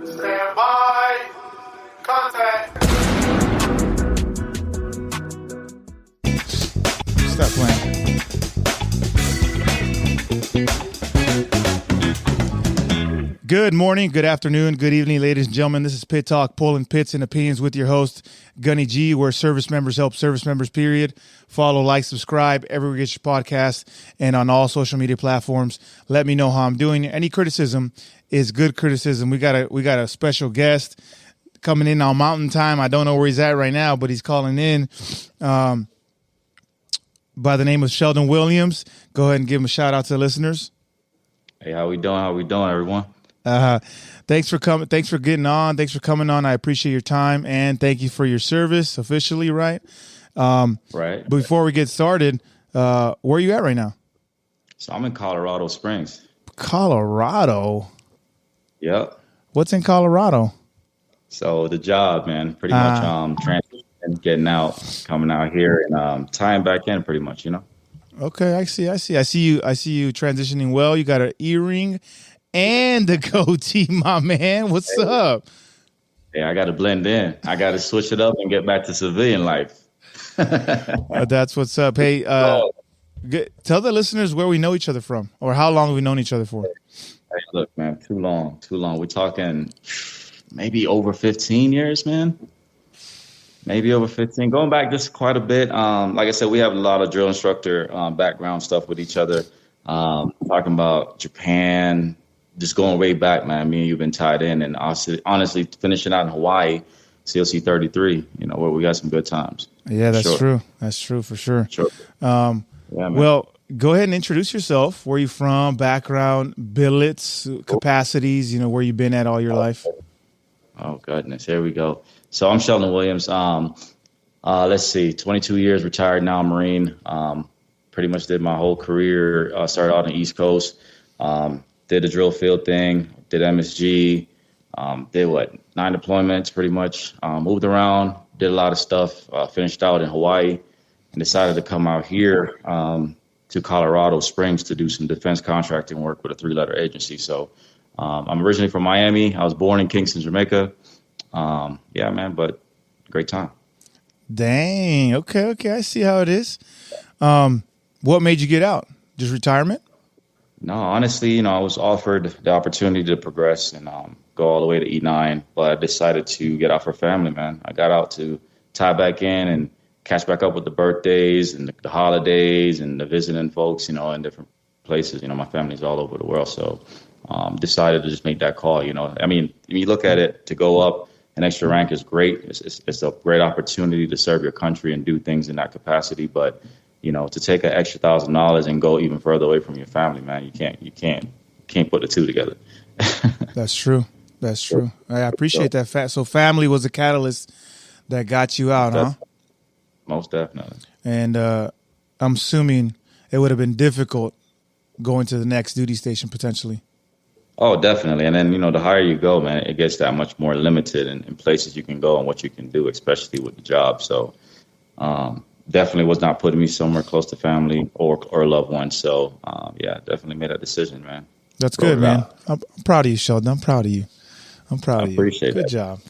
Stand by. Contact. Stop playing. Good morning, good afternoon, good evening, ladies and gentlemen. This is Pit Talk, pulling pits and opinions with your host, Gunny G, where service members help service members, period. Follow, like, subscribe, everywhere you get your podcast, and on all social media platforms. Let me know how I'm doing. Any criticism is good criticism. We got a special guest coming in on Mountain Time. I don't know where he's at right now, but he's calling in by the name of Sheldon Williams. Go ahead and give him a shout out to the listeners. Hey, how we doing? How we doing, everyone? Thanks for coming. Thanks for getting on. Thanks for coming on. I appreciate your time and thank you for your service officially. Right. Right. Before we get started, where are you at right now? So I'm in Colorado Springs. Colorado. Yep. What's in Colorado? So the job, man, pretty much transitioning, getting out, coming out here and tying back in pretty much, you know. Okay, I see you transitioning well. You got an earring and a goatee, my man. What's up? Yeah, I got to blend in. I got to switch it up and get back to civilian life. That's what's up. Hey, tell the listeners where we know each other from, or how long have we known each other for? Hey, look, man, too long. We're talking maybe over 15 years, man. Maybe over 15. Going back just quite a bit. Like I said, we have a lot of drill instructor background stuff with each other. Talking about Japan, just going way back, man. Me and you've been tied in, and honestly, finishing out in Hawaii, CLC 33. You know, where we got some good times. Yeah, that's true. That's true for sure. Sure. Yeah, well, go ahead and introduce yourself. Where you from? Background, billets, capacities. You know, where you've been at all your life. Oh goodness, here we go. So I'm Sheldon Williams. Let's see, 22 years retired now, Marine. Pretty much did my whole career. Started out on the East Coast. Did the drill field thing. Did MSG. Did 9 deployments pretty much. Moved around. Did a lot of stuff. Finished out in Hawaii and decided to come out here to Colorado Springs to do some defense contracting work with a 3-letter agency. So I'm originally from Miami. I was born in Kingston, Jamaica. Yeah, man, but great time. Dang. Okay. I see how it is. What made you get out? Just retirement? No, honestly, you know, I was offered the opportunity to progress and go all the way to E9, but I decided to get out for family, man. I got out to tie back in and catch back up with the birthdays and the holidays and the visiting folks, you know, in different places. You know, my family's all over the world, so decided to just make that call, you know. I mean, when you look at it, to go up an extra rank is great. It's a great opportunity to serve your country and do things in that capacity. But, you know, to take an extra $1,000 and go even further away from your family, man, you can't put the two together. That's true. I appreciate that fact. So family was the catalyst that got you out, huh? Most definitely. And I'm assuming it would have been difficult going to the next duty station potentially. Oh, definitely. And then, you know, the higher you go, man, it gets that much more limited in places you can go and what you can do, especially with the job. So definitely was not putting me somewhere close to family or loved ones. So, yeah, definitely made that decision, man. That's good, man. I'm proud of you, Sheldon. I'm proud of you. I appreciate Good job.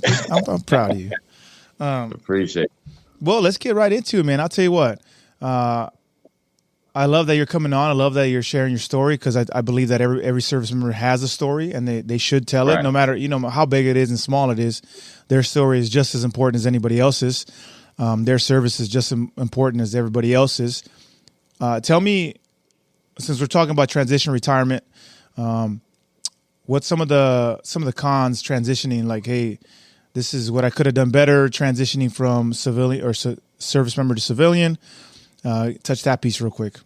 I'm proud of you. Appreciate it. Well, let's get right into it, man. I'll tell you what. I love that you're coming on. I love that you're sharing your story because I believe that every service member has a story and they should tell it, no matter, you know, how big it is and small it is. Their story is just as important as anybody else's. Their service is just as important as everybody else's. Tell me, since we're talking about transition retirement, what's some of the cons transitioning? Like, hey, this is what I could have done better transitioning from civilian or service member to civilian. Touch that piece real quick.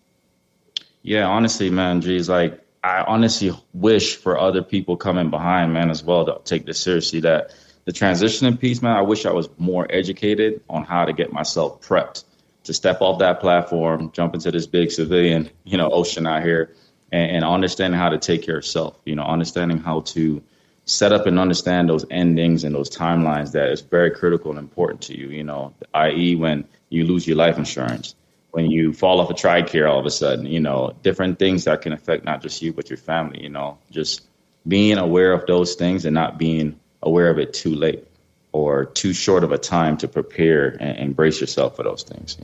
Yeah, honestly, man, geez, like I honestly wish for other people coming behind, man, as well to take this seriously. That the transitioning piece, man, I wish I was more educated on how to get myself prepped to step off that platform, jump into this big civilian, you know, ocean out here, and understanding how to take care of self. You know, understanding how to set up and understand those endings and those timelines that is very critical and important to you. You know, i.e., when you lose your life insurance, when you fall off a TRICARE all of a sudden, you know, different things that can affect not just you, but your family, you know, just being aware of those things and not being aware of it too late or too short of a time to prepare and brace yourself for those things,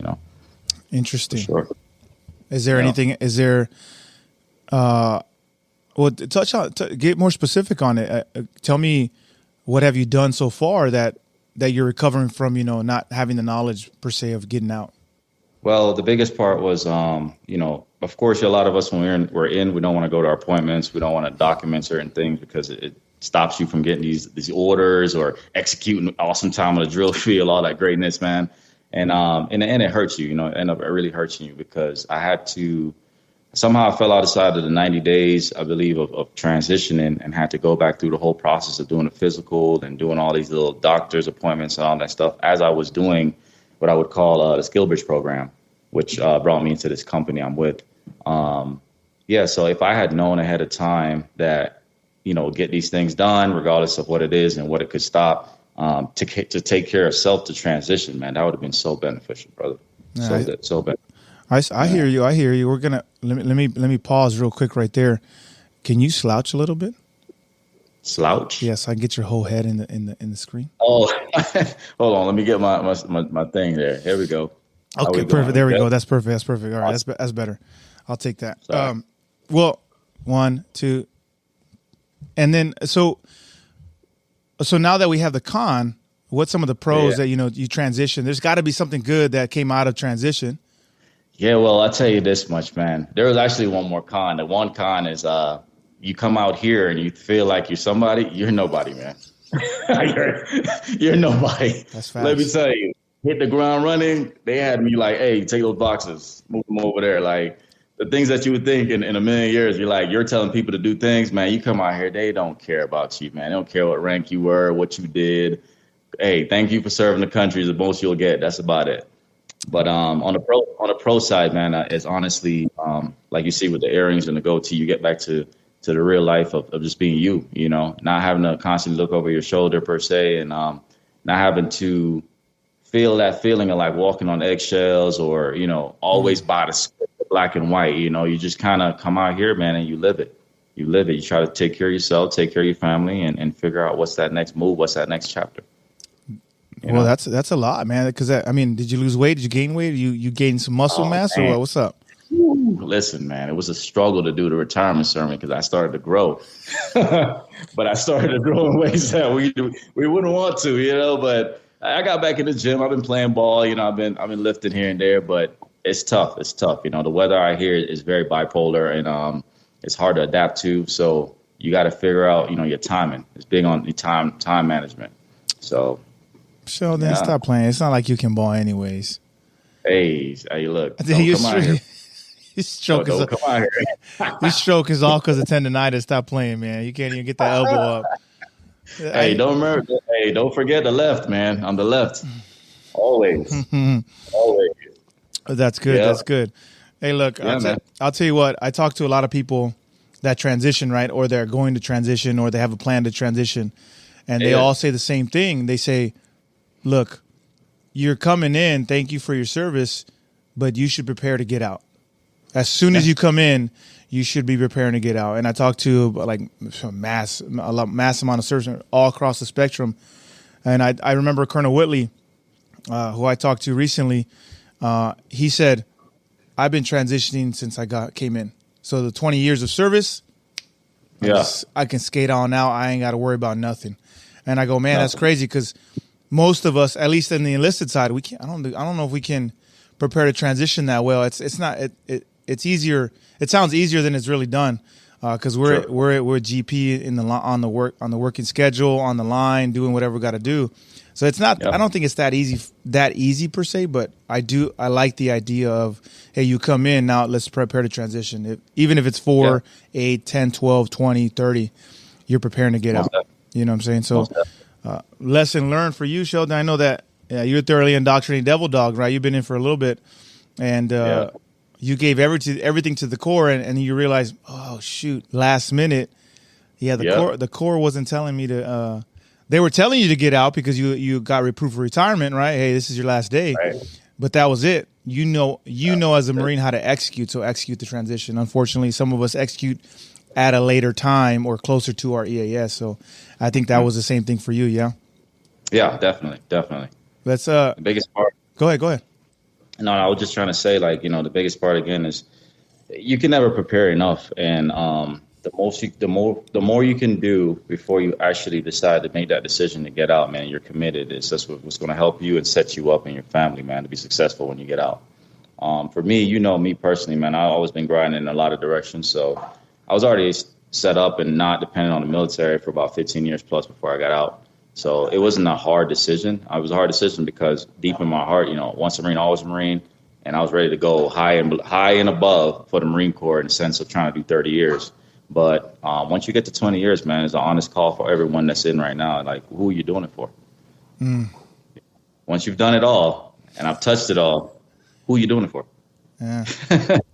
Interesting. For sure. Is there anything, well, get more specific on it. Tell me, what have you done so far that you're recovering from, not having the knowledge per se of getting out? Well, the biggest part was, of course, a lot of us when we don't want to go to our appointments. We don't want to document certain things because it stops you from getting these orders or executing awesome time on the drill field, all that greatness, man. And in the end, it hurts you, it end up really hurting you because I had to somehow I fell outside of the 90 days, I believe, of transitioning and had to go back through the whole process of doing a physical and doing all these little doctor's appointments and all that stuff as I was doing what I would call the skill bridge program, which brought me into this company I'm with. So if I had known ahead of time that, get these things done, regardless of what it is and what it could stop, to take care of self to transition, man, that would have been so beneficial, brother. So beneficial. I hear you. I hear you. We're gonna let me pause real quick right there. Can you slouch a little bit? Slouch? Yes, I can get your whole head in the screen. Oh, hold on. Let me get my thing there. Here we go. Okay, perfect. There we go. That's perfect. That's perfect. All right, that's better. I'll take that. Well, 1, 2, and then so now that we have the con, what's some of the pros that you transition? There's got to be something good that came out of transition. Yeah, well, I'll tell you this much, man. There was actually one more con. The one con is you come out here and you feel like you're somebody. You're nobody, man. you're nobody. That's fast. Let me tell you, hit the ground running. They had me like, hey, take those boxes, move them over there. Like the things that you would think in a million years, you're telling people to do things, man. You come out here, they don't care about you, man. They don't care what rank you were, what you did. Hey, thank you for serving the country is the most you'll get. That's about it. But on the pro side, man, it's honestly like you see with the earrings and the goatee, you get back to the real life of just being you, not having to constantly look over your shoulder per se, and not having to feel that feeling of like walking on eggshells or always by the script, black and white. You just kind of come out here, man, and you live it. You try to take care of yourself, take care of your family, and figure out what's that next move, what's that next chapter. Well, that's a lot, man. Because did you lose weight? Did you gain weight? You gained some muscle mass, or what? What's up? Listen, man, it was a struggle to do the retirement sermon because I started to grow, but I started to grow in ways that we wouldn't want to, But I got back in the gym. I've been playing ball, I've been lifting here and there, but it's tough. It's tough, The weather out here is very bipolar and it's hard to adapt to. So you got to figure out, your timing. It's big on the time management. So. Sheldon, stop playing. It's not like you can ball anyways. Hey, look. Come out here. Your stroke is all because of tendonitis. Stop playing, man. You can't even get the elbow up. Hey, don't forget the left, man. On the left. Always. Always. That's good. Yeah. That's good. Hey, look, I'll tell you what. I talk to a lot of people that transition, right? Or they're going to transition or they have a plan to transition. And they all say the same thing. They say, look, you're coming in. Thank you for your service, but you should prepare to get out. As soon as you come in, you should be preparing to get out. And I talked to like mass amount of service all across the spectrum. And I remember Colonel Whitley, who I talked to recently. He said, "I've been transitioning since I came in. So the 20 years of service, I can skate on now. I ain't got to worry about nothing." And I go, man, that's crazy because most of us, at least in the enlisted side, we can't. I don't know if we can prepare to transition that well. It's not. It's easier. It sounds easier than it's really done because we're GP on the working schedule, on the line, doing whatever we got to do. So it's not. I don't think it's that easy per se. But I like the idea of, hey, you come in now. Let's prepare to transition. Even if it's 4, 8, 10, 12, 20, 30, you're preparing to get out. You know what I'm saying? So, lesson learned for you, Sheldon. I know that you're thoroughly indoctrinated devil dog, right? You've been in for a little bit, and you gave everything to the core, and you realize, oh shoot, last minute, the core wasn't telling me to. They were telling you to get out because you got proof of retirement, right? Hey, this is your last day, right. But that was it. You know as a Marine how to execute, so execute the transition. Unfortunately, some of us execute at a later time or closer to our EAS. So I think that was the same thing for you. Yeah. Yeah, definitely. Let's The biggest part. go ahead. No, I was just trying to say, like, the biggest part again is you can never prepare enough, and the more you can do before you actually decide to make that decision to get out, man. You're committed. That's what's going to help you and set you up and your family, man, to be successful when you get out. For me, me personally, man, I've always been grinding in a lot of directions, so I was already set up and not dependent on the military for about 15 years plus before I got out. So it wasn't a hard decision. It was a hard decision because deep in my heart, once a Marine, always a Marine. And I was ready to go high and above for the Marine Corps in the sense of trying to do 30 years. But once you get to 20 years, man, it's an honest call for everyone that's in right now. Like, who are you doing it for? Once you've done it all, and I've touched it all, who are you doing it for? Yeah,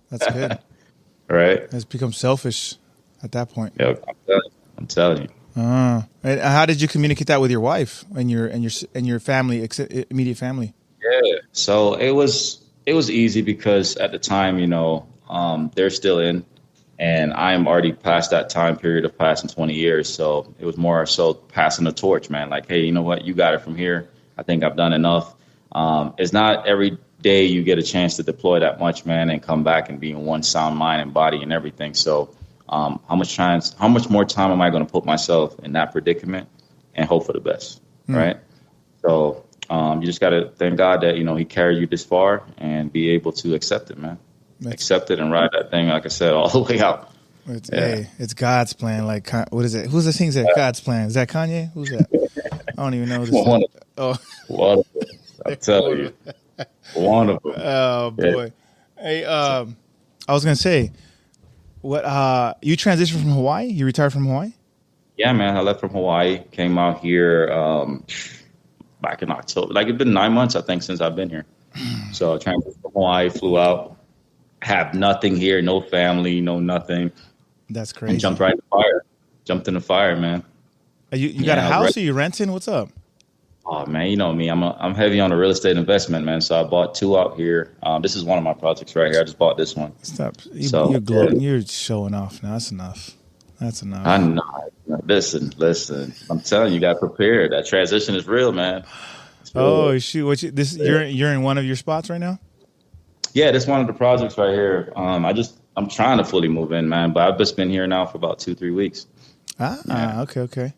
that's good. Right? It's become selfish at that point. Yeah, I'm telling you. And how did you communicate that with your wife and your family, immediate family? Yeah, so it was easy because at the time, they're still in, and I am already past that time period of passing 20 years. So it was more so passing the torch, man. Like, hey, you know what? You got it from here. I think I've done enough. It's not every day you get a chance to deploy that much, man, and come back and be in one sound mind and body and everything. So how much more time am I going to put myself in that predicament and hope for the best, right? So you just got to thank God that, he carried you this far and be able to accept it, man. Accept it and ride that thing, like I said, all the way out. It's God's plan. Like, what is it? Who's the singer that God's plan? Is that Kanye? Who's that? I don't even know. Wonderful. I tell you. Wonderful. Oh, boy. Yeah. Hey, I was going to say, what you transitioned from Hawaii? You retired from Hawaii? Yeah, man. I left from Hawaii, came out here back in October. Like, it's been 9 months, I think, since I've been here. So I transitioned from Hawaii, flew out, have nothing here, no family, no nothing. That's crazy. And jumped right in the fire. Jumped in the fire, man. You got a house or you renting? What's up? Oh, man, you know me. I'm heavy on the real estate investment, man. So I bought 2 out here. This is one of my projects right here. I just bought this one. Stop. You're gloating. You're showing off now. That's enough. I know. Listen. I'm telling you, got prepared. That transition is real, man. Oh, shoot. You're in one of your spots right now? Yeah, this is one of the projects right here. I'm trying to fully move in, man, but I've just been here now for about 2-3 weeks. Okay.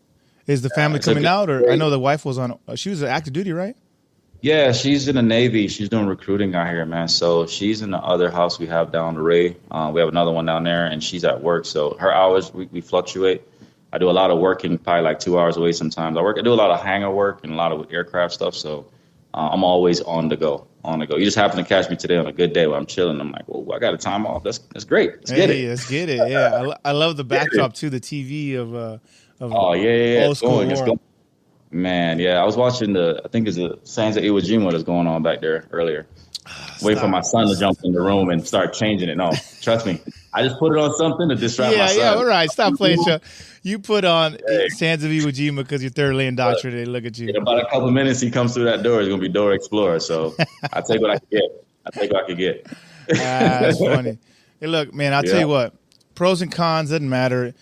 Is the family coming out? Or I know the wife was on. She was active duty, right? Yeah, she's in the Navy. She's doing recruiting out here, man. So she's in the other house we have down the way. We have another one down there, and she's at work. So her hours, we fluctuate. I do a lot of working, probably like 2 hours away sometimes. I do a lot of hangar work and a lot of aircraft stuff. So I'm always on the go. You just happen to catch me today on a good day where I'm chilling. I'm like, well, I got a time off. That's great. Let's get it. Yeah, I love the backdrop too. The TV of old school war. Man, yeah, I was watching I think it's the Sands of Iwo Jima that's going on back there earlier. Wait for my son to jump in the room and start changing it. No, trust me. I just put it on something to distract my son. Yeah, all right. Stop playing, Sean. You put on Sands of Iwo Jima because you're thoroughly indoctrinated. Look at you. In about a couple of minutes, he comes through that door. He's going to be Dora Explorer. So I take what I can get. That's funny. Hey, look, man, I'll tell you what. Pros and cons, doesn't matter.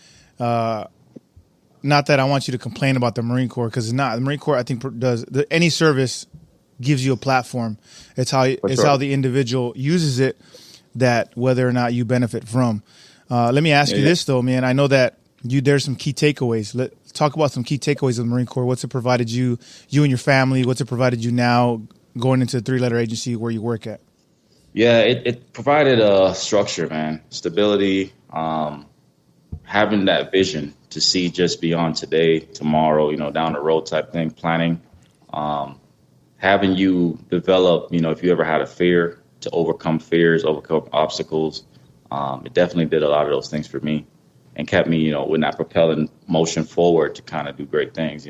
Not that I want you to complain about the Marine Corps, because it's not. The Marine Corps, I think, does any service gives you a platform. It's how the individual uses it that whether or not you benefit from. Let me ask you this though, man. I know that there's some key takeaways. Let's talk about some key takeaways of the Marine Corps. What's it provided you and your family? What's it provided you now going into the 3-letter agency where you work at? Yeah, it provided a structure, man, stability, having that vision to see just beyond today, tomorrow, down the road type thing, planning, having you develop, if you ever had a fear, to overcome fears, overcome obstacles. It definitely did a lot of those things for me and kept me, with that propelling motion forward to kind of do great things,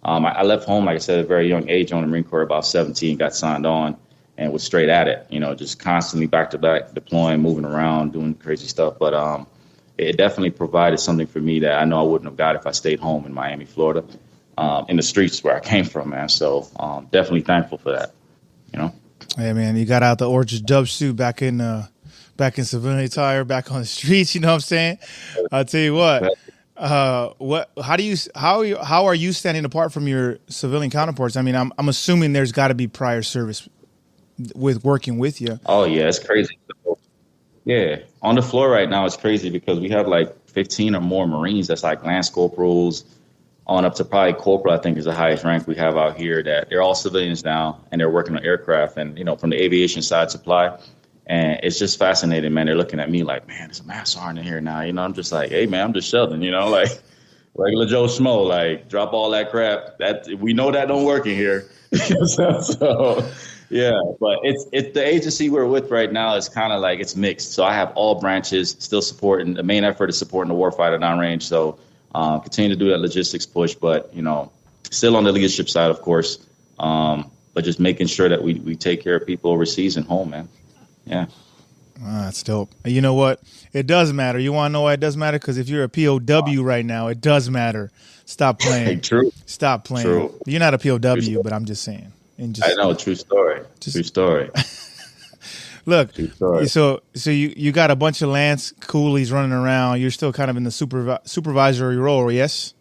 I left home, like I said, at a very young age on the Marine Corps, about 17, got signed on and was straight at it, just constantly back to back, deploying, moving around, doing crazy stuff. But it definitely provided something for me that I know I wouldn't have got if I stayed home in Miami, Florida, in the streets where I came from, man. So definitely thankful for that, Hey, man, you got out the orange dub suit back in back in civilian attire, back on the streets. You know what I'm saying? I'll tell you what. How are you standing apart from your civilian counterparts? I mean, I'm assuming there's got to be prior service with working with you. Oh yeah, it's crazy. Yeah, on the floor right now, it's crazy because we have like 15 or more Marines that's like Lance Corporals on up to probably Corporal, I think is the highest rank we have out here, that they're all civilians now and they're working on aircraft and, from the aviation side supply. And it's just fascinating, man. They're looking at me like, man, there's a mass sergeant in here now. I'm just like, hey, man, I'm just Sheldon, like regular Joe Schmo, like drop all that crap. That we know that don't work in here. So, yeah, but it's the agency we're with right now is kind of like it's mixed. So I have all branches still supporting. The main effort is supporting the warfighter downrange. So continue to do that logistics push, but still on the leadership side, of course. But just making sure that we take care of people overseas and home, man. Yeah. That's dope. You know what? It does matter. You want to know why it does matter? Because if you're a POW right now, it does matter. Stop playing. True. Stop playing. True. You're not a POW, but I'm just saying. I know. True story. True story. Look, true story. So you got a bunch of Lance coolies running around. You're still kind of in the supervisory role, yes?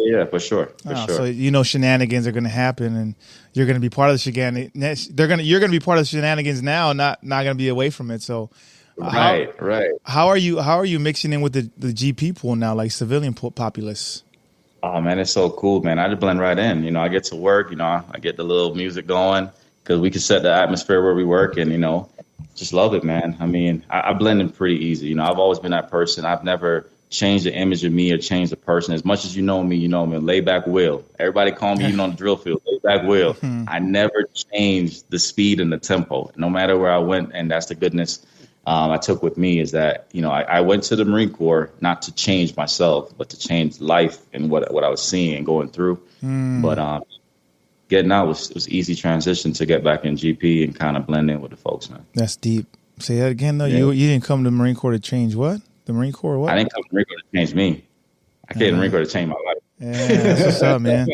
Yeah, for sure. So shenanigans are going to happen, and you're going to be part of the shenanigans. You're going to be part of the shenanigans now, not going to be away from it. So, right. How are you mixing in with the GP pool now, like civilian populace? Oh man, it's so cool, man. I just blend right in. I get to work. I get the little music going because we can set the atmosphere where we work, and just love it, man. I mean, I blend in pretty easy. I've always been that person. I've never change the image of me or change the person. As much as you know me, lay back Will. Everybody call me even on the drill field, lay back Will. I never changed the speed and the tempo, no matter where I went. And that's the goodness I took with me is that, I went to the Marine Corps not to change myself, but to change life and what I was seeing and going through. But getting out was easy transition to get back in GP and kind of blend in with the folks, man. That's deep. Say that again, though. Yeah. You didn't come to the Marine Corps to change what? The Marine Corps, what? I didn't come to the Marine Corps to change me. I came to the Marine Corps to change my life. Yeah, that's what's up, man.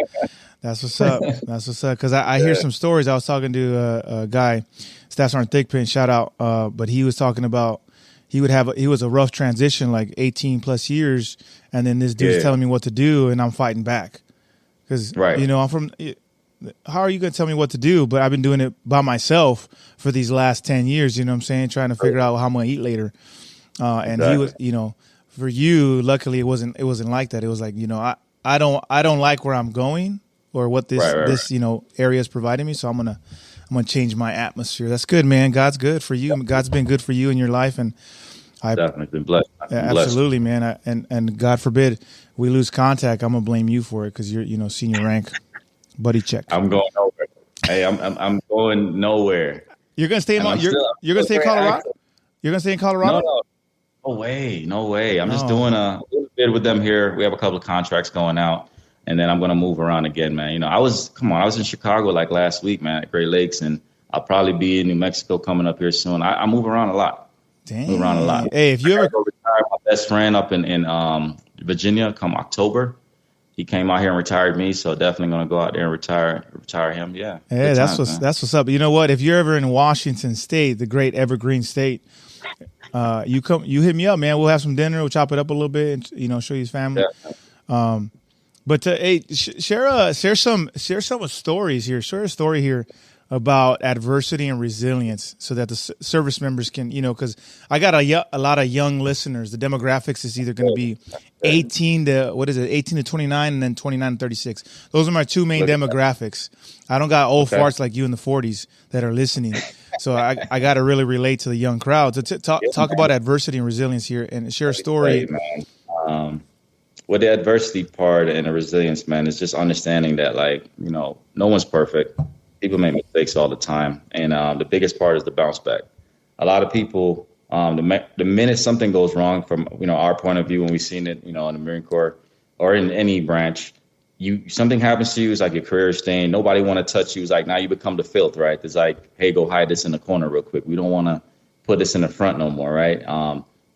That's what's up. That's what's up. Because I hear some stories. I was talking to a guy, Staff Sergeant Thickpin, shout out. But he was talking about he was a rough transition, like 18 plus years, and then this dude's telling me what to do, and I'm fighting back. Because I'm from. How are you going to tell me what to do? But I've been doing it by myself for these last 10 years. You know what I'm saying? Trying to figure out how I'm going to eat later. And exactly. He was, for you, luckily it wasn't like that. It was like, I don't like where I'm going or what this area is providing me. So I'm going to change my atmosphere. That's good, man. God's good for you. God's been good for you in your life. And I definitely been blessed. Absolutely, man. And God forbid we lose contact. I'm going to blame you for it. Cause you're, senior rank buddy check. I'm going nowhere. Hey, I'm going nowhere. You're going to stay in you're going to stay in Colorado? Active. You're going to stay in Colorado? No. No way. I'm just doing a little bit with them here. We have a couple of contracts going out, and then I'm going to move around again, man. I was in Chicago like last week, man, at Great Lakes, and I'll probably be in New Mexico coming up here soon. I move around a lot. Damn. Move around a lot. Hey, if you ever go retire my best friend up in Virginia come October, he came out here and retired me, so definitely going to go out there and retire him. Yeah. Hey, that's what's up. You know what? If you're ever in Washington State, the great evergreen state, you hit me up, man. We'll have some dinner. We'll chop it up a little bit, and show you his family. Yeah. But hey, share some stories here. Share a story here about adversity and resilience, so that the service members can, because I got a lot of young listeners. The demographics is either going to be 18 to 29, and then 29 to 36. Those are my two main demographics. I don't got old farts like you in the 40s that are listening. So I got to really relate to the young crowd. So talk about adversity and resilience here, and share a story. Right, man. With the adversity part and the resilience, man, is just understanding that, no one's perfect. People make mistakes all the time. And the biggest part is the bounce back. A lot of people, the minute something goes wrong from, our point of view, when we've seen it, in the Marine Corps or in any branch, something happens to you, it's like your career is stained. Nobody want to touch you. It's like now you become the filth, right? It's like, hey, go hide this in the corner real quick. We don't want to put this in the front no more, right?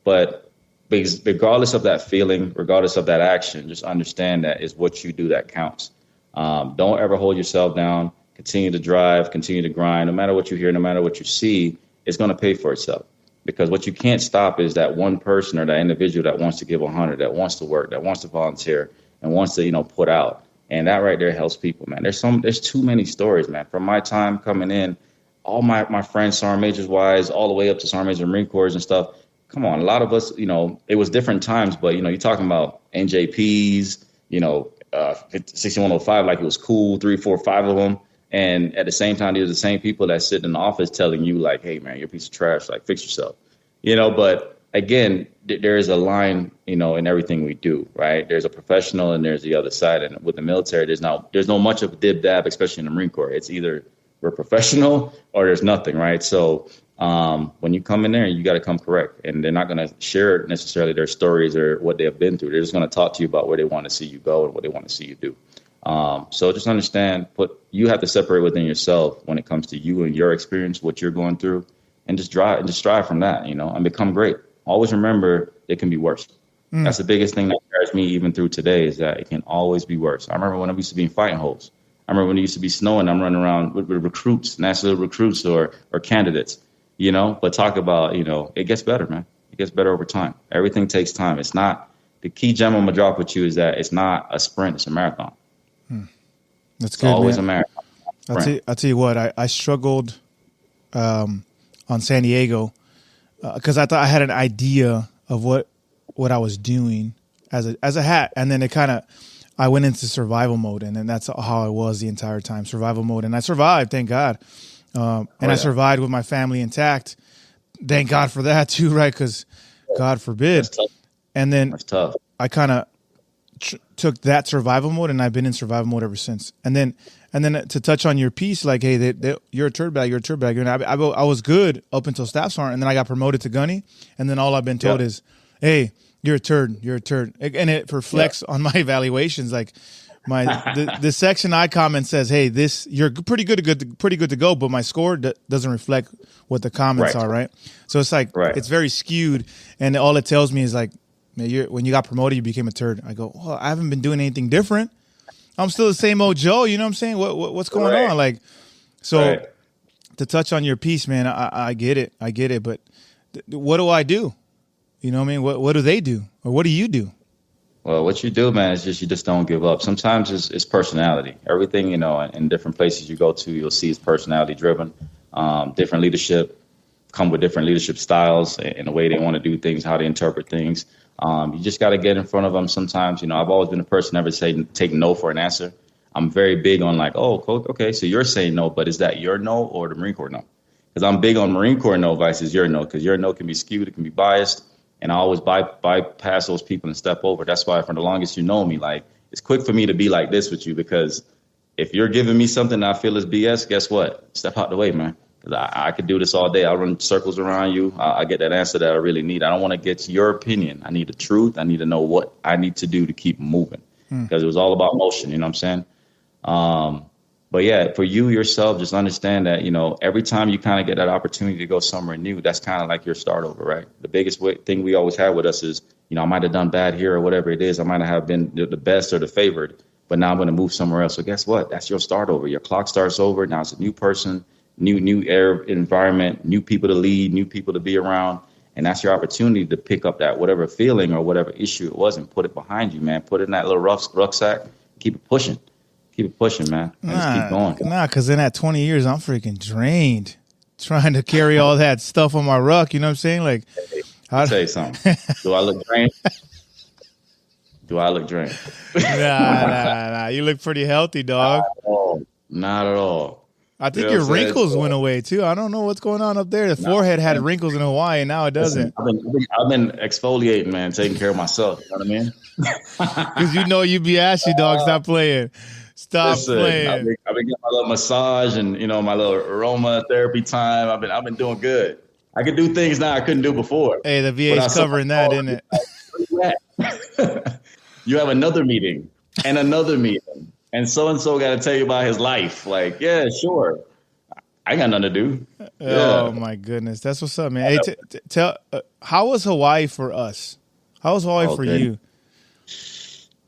But regardless of that feeling, regardless of that action, just understand that it's what you do that counts. Don't ever hold yourself down. Continue to drive, continue to grind. No matter what you hear, no matter what you see, it's going to pay for itself. Because what you can't stop is that one person or that individual that wants to give 100, that wants to work, that wants to volunteer, and wants to, put out. And that right there helps people, man. There's too many stories, man. From my time coming in, all my friends, Sergeant Majors wise, all the way up to Sergeant Major Marine Corps and stuff. Come on, a lot of us, it was different times, but you're talking about NJPs, 6105, like it was cool, 3, 4, 5 of them. And at the same time, these are the same people that sit in the office telling you, like, hey, man, you're a piece of trash, like, fix yourself. But again, there is a line, in everything we do, right? There's a professional and there's the other side. And with the military, there's no much of a dib-dab, especially in the Marine Corps. It's either we're professional or there's nothing, right? So when you come in there, you got to come correct. And they're not going to share necessarily their stories or what they have been through. They're just going to talk to you about where they want to see you go and what they want to see you do. So just understand, you have to separate within yourself when it comes to you and your experience, what you're going through, and just strive from that, and become great. Always remember it can be worse. That's the biggest thing that carries me even through today is that it can always be worse. I remember when I used to be in fighting holes. I remember when it used to be snowing, I'm running around with recruits, national recruits or candidates, but talk about, it gets better, man. It gets better over time. Everything takes time. It's not, the key gem I'm going to drop with you is that it's not a sprint, it's a marathon. That's good, always man. a marathon. I'll tell you what, I struggled on San Diego because I thought I had an idea of what I was doing as a hat, and then I went into survival mode, and then that's how I was the entire time, survival mode, and I survived, thank God, I survived with my family intact, thank God for that too, right? Because God forbid, and then that's tough. I kind of took that survival mode, and I've been in survival mode ever since. And then to touch on your piece, like, hey, you're a turd bag, and I was good up until staff sergeant, and then I got promoted to gunny, and then all I've been told is, hey, you're a turd, and it reflects on my evaluations. Like the section I comment says, hey, you're pretty good to go, but my score doesn't reflect what the comments are, right? So it's like it's very skewed, and all it tells me is like, when you got promoted, you became a turd. I go, well, I haven't been doing anything different. I'm still the same old Joe. You know what I'm saying? What's going on? Like, so to touch on your piece, man, I get it. But what do I do? You know what I mean? What do they do? Or what do you do? Well, what you do, man, is you just don't give up. Sometimes it's personality. Everything, in different places you go to, you'll see is personality driven. Different leadership come with different leadership styles and the way they want to do things, how they interpret things. You just got to get in front of them sometimes. I've always been a person never say take no for an answer. I'm very big on like, oh, okay, so you're saying no, but is that your no or the Marine Corps no? Because I'm big on Marine Corps no versus your no, because your no can be skewed, it can be biased, and I always bypass those people and step over. That's why for the longest you know me, like it's quick for me to be like this with you, because if you're giving me something that I feel is BS, guess what? Step out the way, man. Because I could do this all day. I'll run circles around you. I get that answer that I really need. I don't want to get your opinion. I need the truth. I need to know what I need to do to keep moving. Because it was all about motion, you know what I'm saying? But yeah, for you yourself, just understand that, every time you kind of get that opportunity to go somewhere new, that's kind of like your start over, right? The biggest thing we always have with us is, I might have done bad here or whatever it is. I might have been the best or the favored, but now I'm going to move somewhere else. So guess what? That's your start over. Your clock starts over. Now it's a new person. New air environment, new people to lead, new people to be around. And that's your opportunity to pick up that whatever feeling or whatever issue it was and put it behind you, man. Put it in that little rucksack. Keep it pushing. Keep it pushing, man. And just keep going. Because in that 20 years, I'm freaking drained trying to carry all that stuff on my ruck. You know what I'm saying? Like, I'll tell you something. Do I look drained? Nah. You look pretty healthy, dog. Not at all. I think your wrinkles went away too. I don't know what's going on up there. The forehead had wrinkles in Hawaii, and now it doesn't. Listen, I've been exfoliating, man, taking care of myself. You know what I mean? Because you be ashy, dog. Stop playing. Playing. I've been getting my little massage and my little aromatherapy time. I've been doing good. I can do things now I couldn't do before. Hey, the VA's covering that, isn't it? You have another meeting and another meeting. And so-and-so got to tell you about his life. Like, yeah, sure. I ain't got nothing to do. Oh, my goodness. That's what's up, man. Hey, tell how was Hawaii for us? How was Hawaii for you?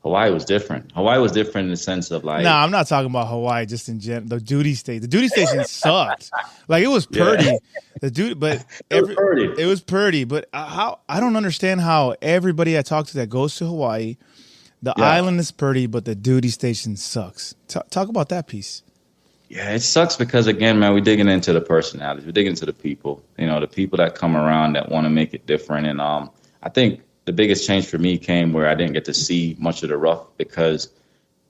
Hawaii was different. Hawaii was different in the sense of like. No, I'm not talking about Hawaii. Just in general, the duty station. The duty station sucked. Like it was pretty. Yeah. The duty, but It was pretty. But how I don't understand how everybody I talk to that goes to Hawaii, the island is pretty, but the duty station sucks. Talk about that piece. Yeah, it sucks because again, man, we're digging into the personalities. We're digging into the people. You know, the people that come around that want to make it different. And I think the biggest change for me came where I didn't get to see much of the rough because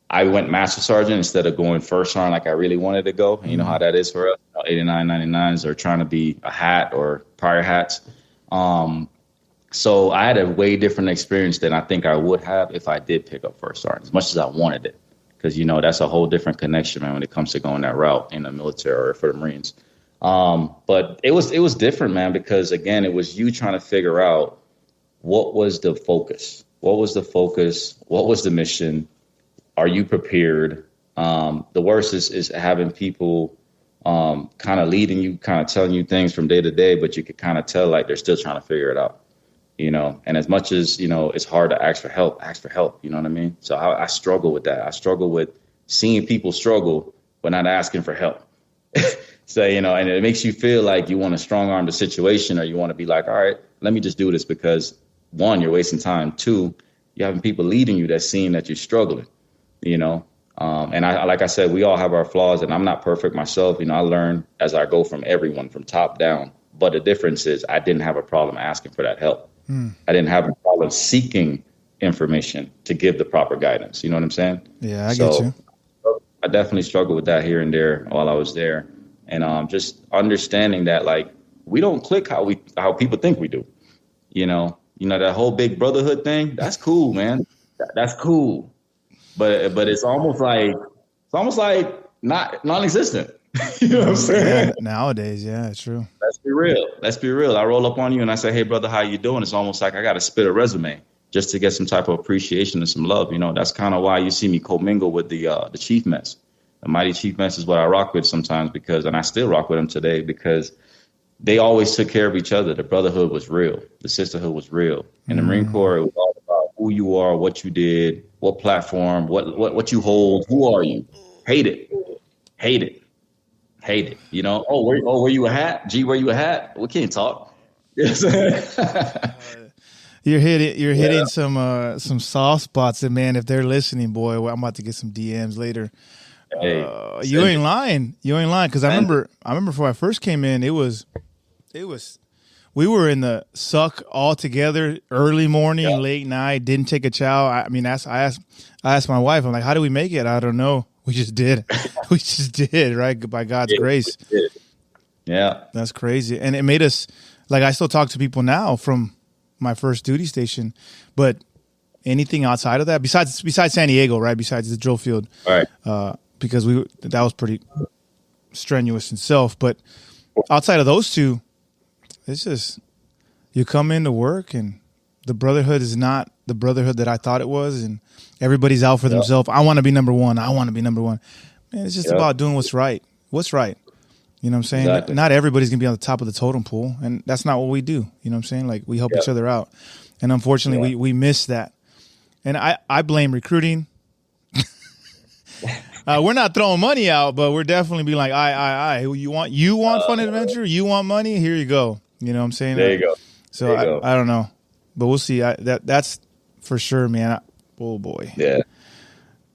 I went master sergeant instead of going first sergeant like I really wanted to go. And you know how that is for us, 89, 99s or trying to be a hat or prior hats. So I had a way different experience than I think I would have if I did pick up first sergeant, as much as I wanted it. Because, you know, that's a whole different connection, man, when it comes to going that route in the military or for the Marines. But it was different, man, because, again, it was you trying to figure out what was the focus? What was the focus? What was the mission? Are you prepared? The worst is having people kind of leading you, kind of telling you things from day to day, but you could kind of tell like they're still trying to figure it out, you know. And as much as, you know, it's hard to ask for help, you know what I mean? So I struggle with that. I struggle with seeing people struggle but not asking for help. So, you know, and it makes you feel like you want to strong arm the situation or you want to be like, all right, let me just do this because, one, you're wasting time. Two, you're having people leading you that's seeing that you're struggling, you know. And like I said, we all have our flaws and I'm not perfect myself. You know, I learn as I go from everyone from top down. But the difference is I didn't have a problem asking for that help. I didn't have a problem seeking information to give the proper guidance. You know what I'm saying? Yeah, I get you. I definitely struggled with that here and there while I was there. And just understanding that, like, we don't click how people think we do. You know, that whole big brotherhood thing, that's cool, man. That's cool. But it's almost like non-existent. You know what I'm saying? Nowadays, yeah, it's true. Let's be real. I roll up on you and I say, hey, brother, how you doing? It's almost like I got to spit a resume just to get some type of appreciation and some love. You know, that's kind of why you see me commingle with the chief mess. The mighty chief mess is what I rock with sometimes and I still rock with them today because they always took care of each other. The brotherhood was real. The sisterhood was real. In the Marine Corps, it was all about who you are, what you did, what platform, what you hold, who are you? Hate it. You know, were you a hat? Gee, were you a hat? We can't talk. You're hitting some soft spots, and man, if they're listening, boy, well, I'm about to get some DMs later. Hey, you ain't lying. Because I remember before I first came in, it was we were in the suck all together, early morning, late night. Didn't take a chow. I asked my wife. I'm like, how do we make it? I don't know. We just did. Right, by God's grace. Yeah, that's crazy, and it made us like I still talk to people now from my first duty station, but anything outside of that, besides San Diego, right? Besides the drill field, right? Because that was pretty strenuous itself. But outside of those two, it's just you come into work and the brotherhood is not the brotherhood that I thought it was, and everybody's out for themselves. I want to be number one. Man, it's just about doing what's right. What's right? You know what I'm saying? Exactly. Not everybody's going to be on the top of the totem pole, and that's not what we do. You know what I'm saying? Like, we help each other out. And unfortunately, we miss that. And I blame recruiting. We're not throwing money out, but we're definitely being like, you want fun and adventure? You want money? Here you go. You know what I'm saying? There you go. So I don't know. But we'll see. That's for sure, man. Oh, boy. Yeah.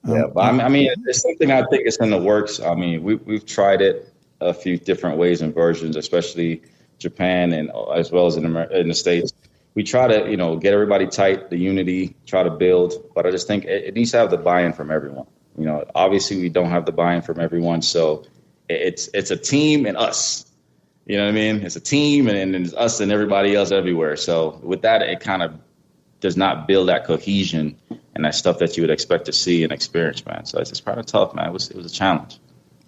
Yeah, but I mean, it's something I think is in the works. I mean, we've tried it a few different ways and versions, especially Japan and as well as in the States. We try to, you know, get everybody tight, the unity, try to build. But I just think it needs to have the buy-in from everyone. You know, obviously we don't have the buy-in from everyone, so it's a team and us. You know what I mean? It's a team and it's us and everybody else everywhere. So with that, it kind of does not build that cohesion and that stuff that you would expect to see and experience, man. So it's kind of tough, man. It was a challenge.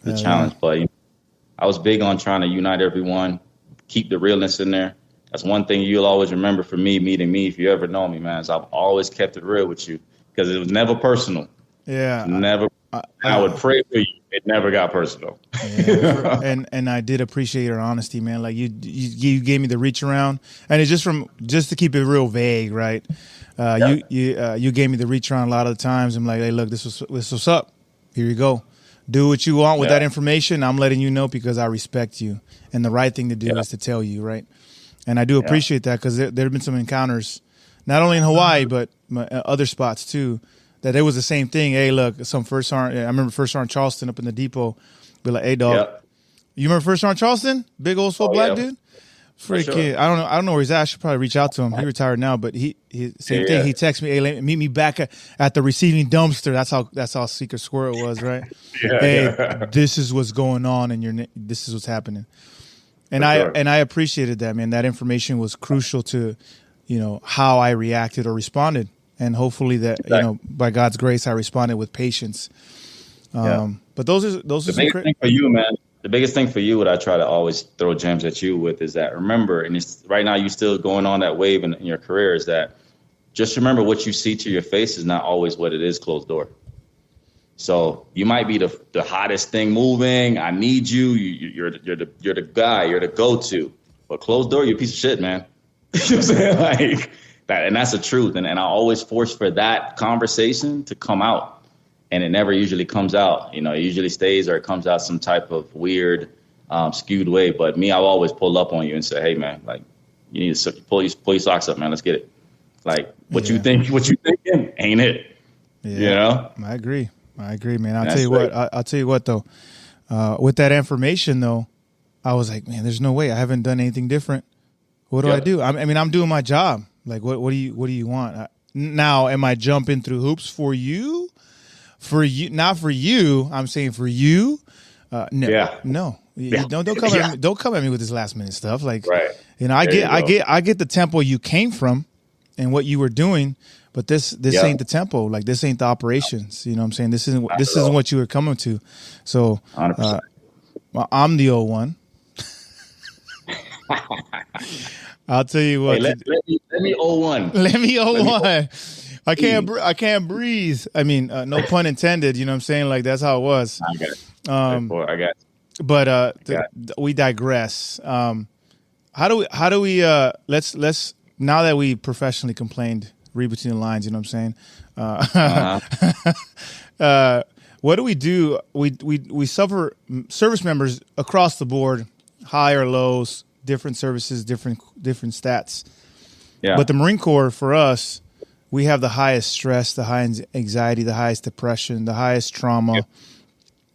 It was a challenge, but you know, I was big on trying to unite everyone, keep the realness in there. That's one thing you'll always remember from me, meeting me, if you ever know me, man, is I've always kept it real with you because it was never personal. Yeah. Never. I would pray for you. It never got personal. Yeah, and I did appreciate your honesty, man. Like you gave me the reach around, and it's just to keep it real vague, right? You gave me the reach around a lot of the times. I'm like, hey, look, this was what's up. Here you go. Do what you want with that information. I'm letting you know because I respect you, and the right thing to do is to tell you, right? And I do appreciate that because there have been some encounters, not only in Hawaii but other spots too, that it was the same thing. Hey, look, some First Sergeant. I remember First Sergeant Charleston up in the depot. Be like, hey, dog, you remember First Sergeant Charleston? Big old swole black dude. Freaking, I don't know where he's at. I should probably reach out to him. He retired now, but he same thing. He texted me, "Hey, meet me back at the receiving dumpster." That's how Secret Squirrel was, right? This is what's going on, and this is what's happening. And I appreciated that, man. That information was crucial to, how I reacted or responded, and hopefully that by God's grace, I responded with patience. But those are the biggest thing for you, man. The biggest thing for you, what I try to always throw gems at you with, is that remember, and it's right now you're still going on that wave in your career, is that just remember what you see to your face is not always what it is closed door. So you might be the hottest thing moving. I need you. You're the guy. You're the go-to. But closed door, you're a piece of shit, man. You know what I'm saying? Like that, and that's the truth. And I always force for that conversation to come out. And it never usually comes out, it usually stays or it comes out some type of weird, skewed way. But me, I'll always pull up on you and say, hey, man, like, you need to pull your socks up, man. Let's get it. Like, what you thinking ain't it? Yeah. I agree, man. I'll tell you what, though. With that information, though, I was like, man, there's no way. I haven't done anything different. What do I do? I mean, I'm doing my job. Like, what do you want? Now, am I jumping through hoops for you? For you, not for you. I'm saying for you. No. Don't come at me. Don't come at me with this last minute stuff. Like, I get the tempo you came from, and what you were doing, but this ain't the tempo. Like, this ain't the operations. You know what I'm saying? This isn't what you were coming to. So, I'm the old one. I'll tell you what. Hey, let me old one. Let me old one. I can't breathe. I mean, no pun intended. You know what I'm saying? Like, that's how it was. I got it. But we digress. How do we let's now that we professionally complained, read between the lines. You know what I'm saying? What do we do? We suffer service members across the board, high or lows, different services, different stats. Yeah. But the Marine Corps, for us, we have the highest stress, the highest anxiety, the highest depression, the highest trauma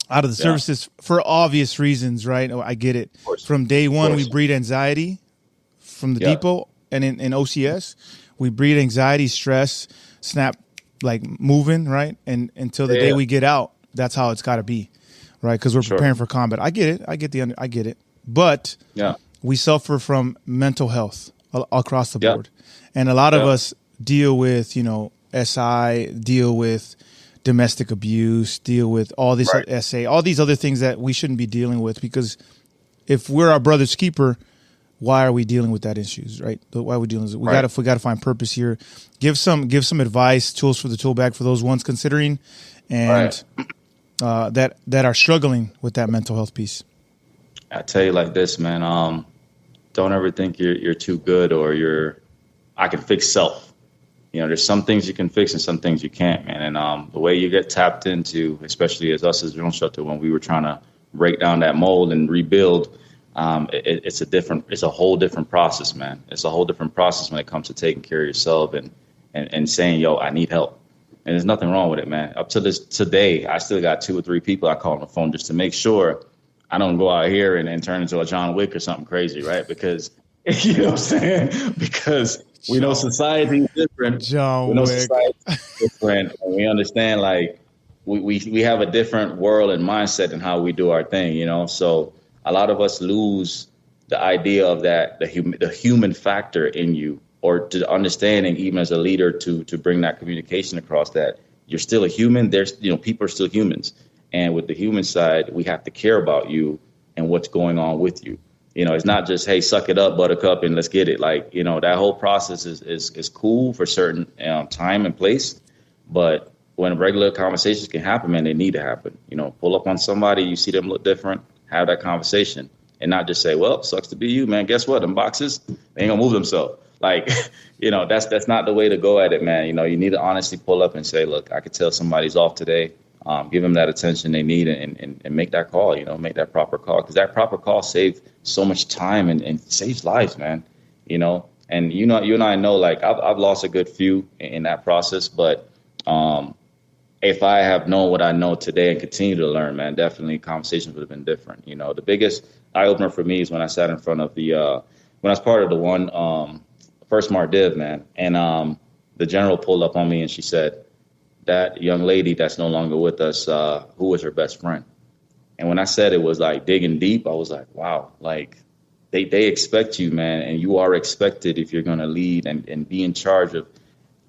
out of the services for obvious reasons, right? I get it. From day one, we breed anxiety from the depot, and in OCS, we breed anxiety, stress, snap, like moving, right? And until the day we get out, that's how it's got to be, right? Because we're preparing for combat. I get it. I get it. But we suffer from mental health across the board, and a lot of us deal with, SI, deal with domestic abuse, deal with all this SA, all these other things that we shouldn't be dealing with, because if we're our brother's keeper, why are we dealing with that issues, right? Why are we dealing with it? We got to find purpose here. Give some advice, tools for the tool bag for those ones considering, and that are struggling with that mental health piece. I tell you like this, man. Don't ever think you're too good or I can fix self. There's some things you can fix and some things you can't, man. And the way you get tapped into, especially as us as drill instructor, when we were trying to break down that mold and rebuild, it's a whole different process, man. It's a whole different process when it comes to taking care of yourself and saying, yo, I need help. And there's nothing wrong with it, man. Up to today, I still got 2 or 3 people I call on the phone just to make sure I don't go out here and turn into a John Wick or something crazy, right? Because, you know what I'm saying? Because we know society is different. John Wick. Society is different. And we understand, like, we have a different world and mindset in how we do our thing, So a lot of us lose the idea of that, the human factor in you, or to understanding, even as a leader, to bring that communication across, that you're still a human. There's, people are still humans. And with the human side, we have to care about you and what's going on with you. It's not just, hey, suck it up, buttercup, and let's get it. Like, that whole process is cool for certain time and place. But when regular conversations can happen, man, they need to happen. Pull up on somebody, you see them look different, have that conversation, and not just say, well, sucks to be you, man. Guess what? Them boxes, they ain't going to move themselves. Like, that's not the way to go at it, man. You need to honestly pull up and say, look, I could tell somebody's off today. Give them that attention they need and make that call, make that proper call. Because that proper call saves so much time and saves lives, man. And you and I know, like, I've lost a good few in that process. But if I have known what I know today and continue to learn, man, definitely conversations would have been different. The biggest eye opener for me is when I sat in front of when I was part of the first Mart Div, man. And the general pulled up on me and she said, that young lady that's no longer with us, who was her best friend? And when I said it was like digging deep, I was like, wow, like they expect you, man. And you are expected, if you're going to lead and be in charge of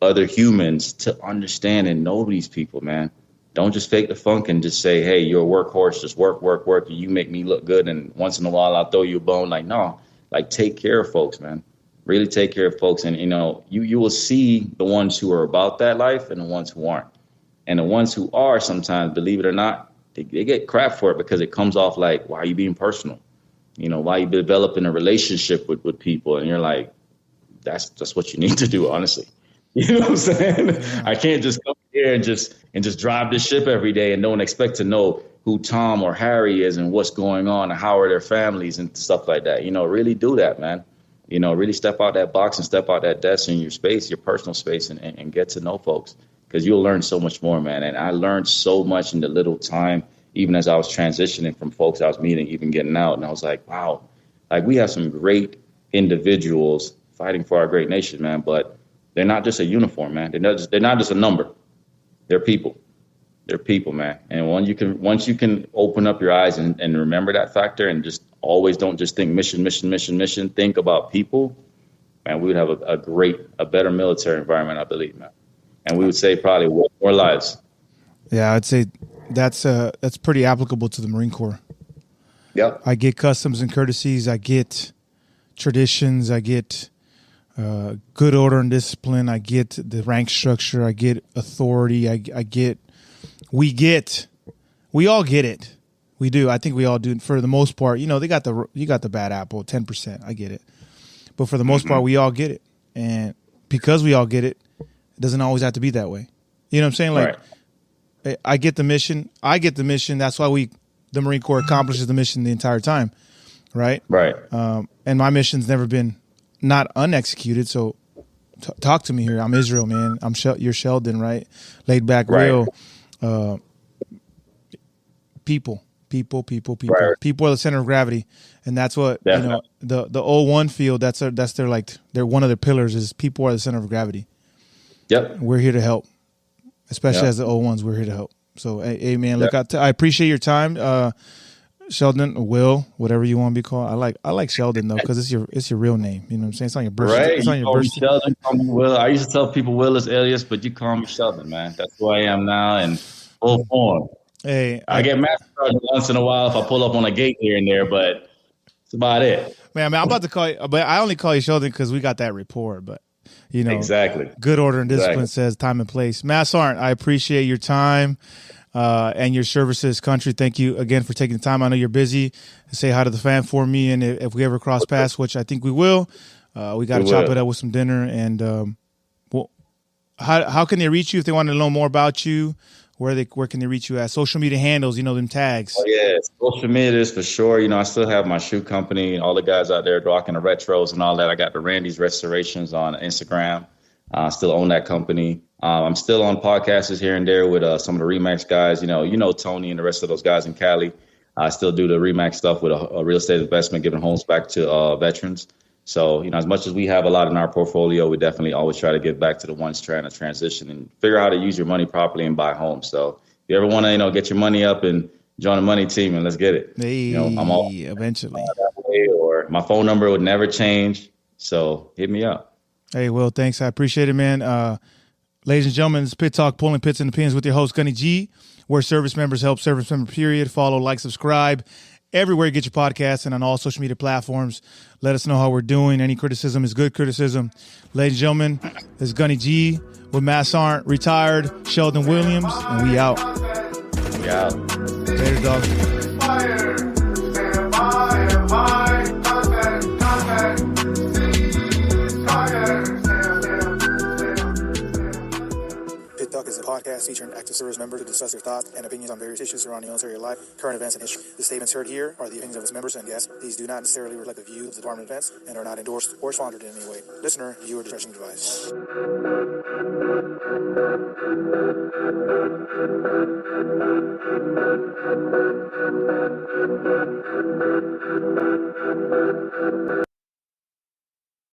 other humans, to understand and know these people, man. Don't just fake the funk and just say, hey, you're a workhorse, just work, and you make me look good. And once in a while I'll throw you a bone. Like, no, like take care of folks, man. Really take care of folks. And, you will see the ones who are about that life and the ones who aren't. And the ones who are, sometimes, believe it or not, they get crap for it because it comes off like, why are you being personal? Why are you developing a relationship with people? And you're like, that's what you need to do, honestly. You know what I'm saying? I can't just come here and just drive this ship every day and don't expect to know who Tom or Harry is and what's going on and how are their families and stuff like that. Really do that, man. Really step out that box and step out that desk in your space, your personal space, and get to know folks, because you'll learn so much more, man. And I learned so much in the little time, even as I was transitioning from folks I was meeting, even getting out. And I was like, wow, like we have some great individuals fighting for our great nation, man. But they're not just a uniform, man. They're not just a number. They're people. They're people, man. And once you can open up your eyes and remember that factor and just always don't just think mission, think about people, man, we would have a better military environment, I believe, man. And we would save probably more lives. Yeah, I'd say that's pretty applicable to the Marine Corps. Yep. I get customs and courtesies. I get traditions. I get good order and discipline. I get the rank structure. I get authority. We all get it. We do. I think we all do for the most part. You got the bad apple, 10%. I get it. But for the most part, we all get it. And because we all get it, it doesn't always have to be that way. You know what I'm saying? Like, right. I get the mission. That's why the Marine Corps accomplishes the mission the entire time. Right. Right. And my mission's never been not unexecuted. So talk to me here. I'm Israel, man. You're Sheldon, right? Laid back, right. Real. People. Right. People are the center of gravity, and that's what the 01 field. That's their one of their pillars is people are the center of gravity. Yep, we're here to help, especially as the 01s. We're here to help. So, hey man, look, I appreciate your time, Sheldon, Will, whatever you want to be called. I like Sheldon though because it's your real name. You know what I'm saying? It's on your birth. Right. It's on your birth. Sheldon, call me Will. I used to tell people Will is alias, but you call me Sheldon, man. That's who I am now, and full form. Hey, I get master sergeant once in a while if I pull up on a gate here and there, but that's about it. Man, I'm about to call you, but I only call you Sheldon because we got that rapport. But exactly, good order and discipline says time and place. Mass Sergeant, I appreciate your time and your service to this country. Thank you again for taking the time. I know you're busy. Say hi to the fam for me, and if we ever cross paths, which I think we will, we got to chop it up with some dinner. And how can they reach you if they want to know more about you? Where can they reach you at? Social media handles, them tags. Oh, yeah, social media is for sure. I still have my shoe company. All the guys out there rocking the retros and all that. I got the Randy's Restorations on Instagram. I still own that company. I'm still on podcasts here and there with some of the Remax guys. Tony and the rest of those guys in Cali. I still do the Remax stuff with a real estate investment, giving homes back to veterans. So, as much as we have a lot in our portfolio, we definitely always try to give back to the ones trying to transition and figure out how to use your money properly and buy homes. So if you ever want to, get your money up and join the money team and let's get it. Hey, I'm all eventually. Or my phone number would never change. So hit me up. Hey, Will, thanks. I appreciate it, man. Ladies and gentlemen, it's Pit Talk, pulling pits and pins with your host, Gunny G, where service members help service member, period. Follow, like, subscribe. Everywhere you get your podcasts and on all social media platforms. Let us know how we're doing. Any criticism is good criticism. Ladies and gentlemen, this is Gunny G with Mass Sergeant, retired Sheldon Williams, and we out. We out. Later, dog. Fire, stand by, contact, cease, fire. podcast featuring active service members to discuss their thoughts and opinions on various issues surrounding military life, current events, and history. The statements heard here are the opinions of its members and guests. These do not necessarily reflect the view of the Department of Defense and are not endorsed or sponsored in any way. Listener, viewer discretion advised.